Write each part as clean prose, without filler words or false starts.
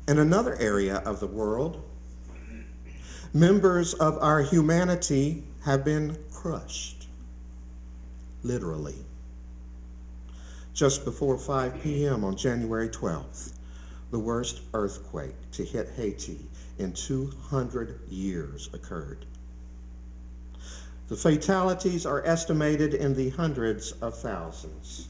In another area of the world, members of our humanity have been crushed, literally. Just before 5 p.m. on January 12th, the worst earthquake to hit Haiti in 200 years occurred. The fatalities are estimated in the hundreds of thousands.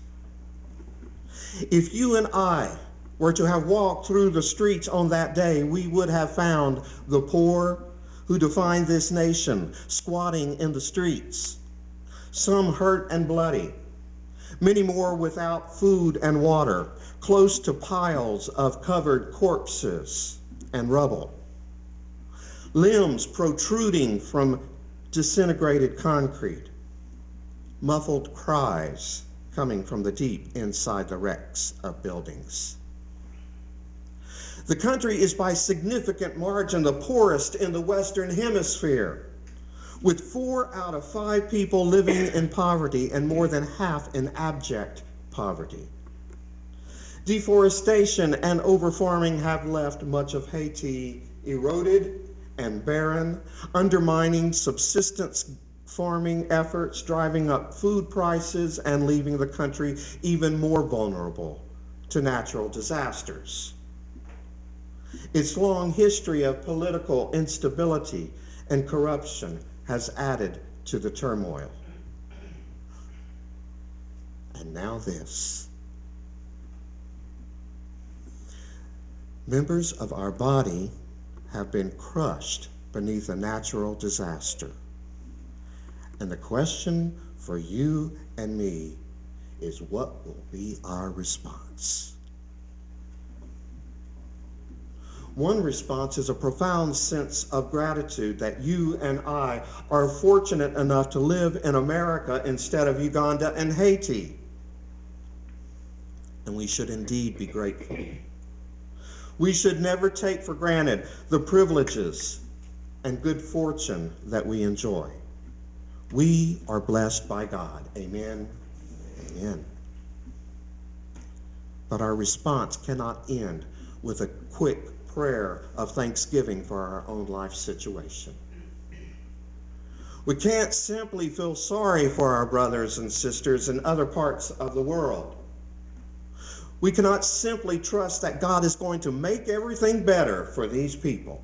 If you and I were to have walked through the streets on that day, we would have found the poor who define this nation squatting in the streets, some hurt and bloody, many more without food and water, close to piles of covered corpses and rubble, limbs protruding from disintegrated concrete, muffled cries coming from the deep inside the wrecks of buildings. The country is by significant margin the poorest in the Western Hemisphere, with 4 out of 5 people living in poverty and more than half in abject poverty. Deforestation and overfarming have left much of Haiti eroded and barren, undermining subsistence farming efforts, driving up food prices, and leaving the country even more vulnerable to natural disasters. Its long history of political instability and corruption has added to the turmoil. And now this. Members of our body have been crushed beneath a natural disaster. And the question for you and me is, what will be our response? One response is a profound sense of gratitude that you and I are fortunate enough to live in America instead of Uganda and Haiti. And we should indeed be grateful. We should never take for granted the privileges and good fortune that we enjoy. We are blessed by God. Amen. Amen. But our response cannot end with a quick prayer of thanksgiving for our own life situation. We can't simply feel sorry for our brothers and sisters in other parts of the world. We cannot simply trust that God is going to make everything better for these people.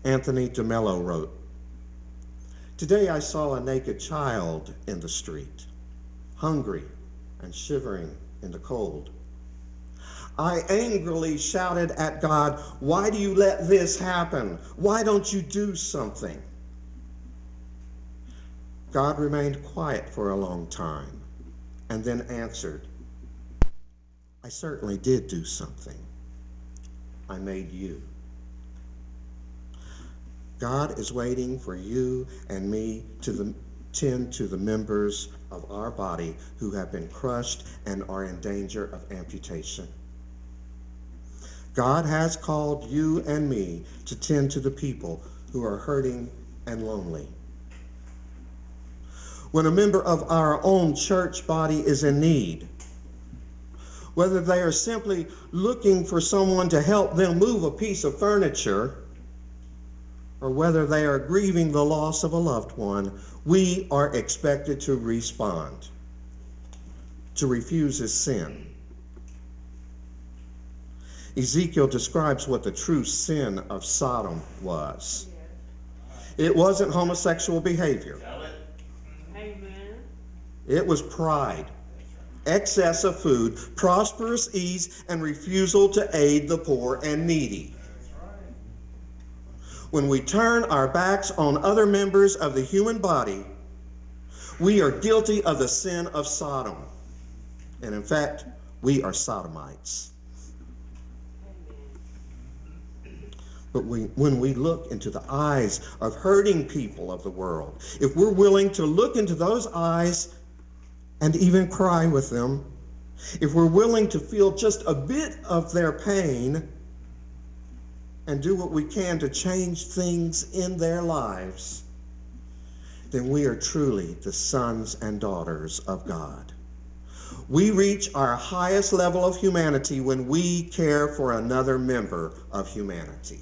Anthony DeMello wrote, "Today I saw a naked child in the street, hungry and shivering in the cold. I angrily shouted at God, 'Why do you let this happen? Why don't you do something?' God remained quiet for a long time and then answered, 'I certainly did do something. I made you.' God is waiting for you and me to tend to the members of our body who have been crushed and are in danger of amputation. God has called you and me to tend to the people who are hurting and lonely. When a member of our own church body is in need, whether they are simply looking for someone to help them move a piece of furniture, or whether they are grieving the loss of a loved one, we are expected to respond. To refuse is sin. Ezekiel describes what the true sin of Sodom was. It wasn't homosexual behavior. It was pride, excess of food, prosperous ease, and refusal to aid the poor and needy. When we turn our backs on other members of the human body, we are guilty of the sin of Sodom. And in fact, we are sodomites. But when we look into the eyes of hurting people of the world, if we're willing to look into those eyes and even cry with them, if we're willing to feel just a bit of their pain and do what we can to change things in their lives, then we are truly the sons and daughters of God. We reach our highest level of humanity when we care for another member of humanity.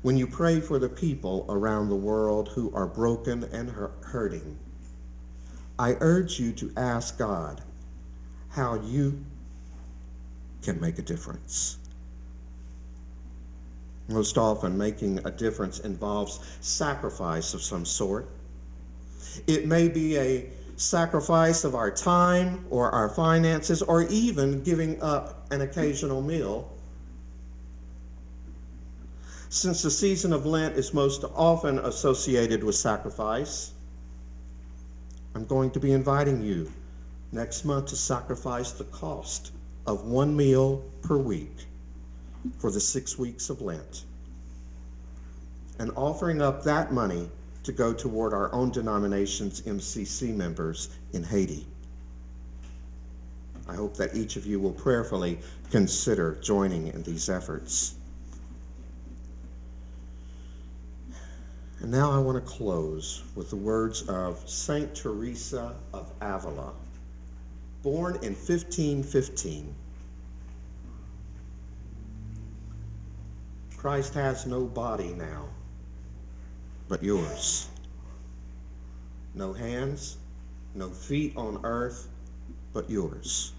When you pray for the people around the world who are broken and hurting, I urge you to ask God how you can make a difference. Most often, making a difference involves sacrifice of some sort. It may be a sacrifice of our time or our finances, or even giving up an occasional meal. Since the season of Lent is most often associated with sacrifice, I'm going to be inviting you next month to sacrifice the cost of one meal per week for the 6 weeks of Lent, and offering up that money to go toward our own denomination's MCC members in Haiti. I hope that each of you will prayerfully consider joining in these efforts. And now I want to close with the words of Saint Teresa of Avila, born in 1515. Christ has no body now but yours. No hands, no feet on earth but yours.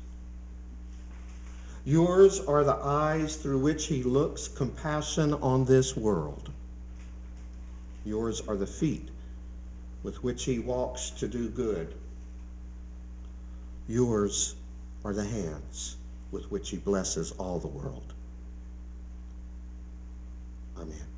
Yours are the eyes through which he looks compassion on this world. Yours are the feet with which he walks to do good. Yours are the hands with which he blesses all the world. Amen.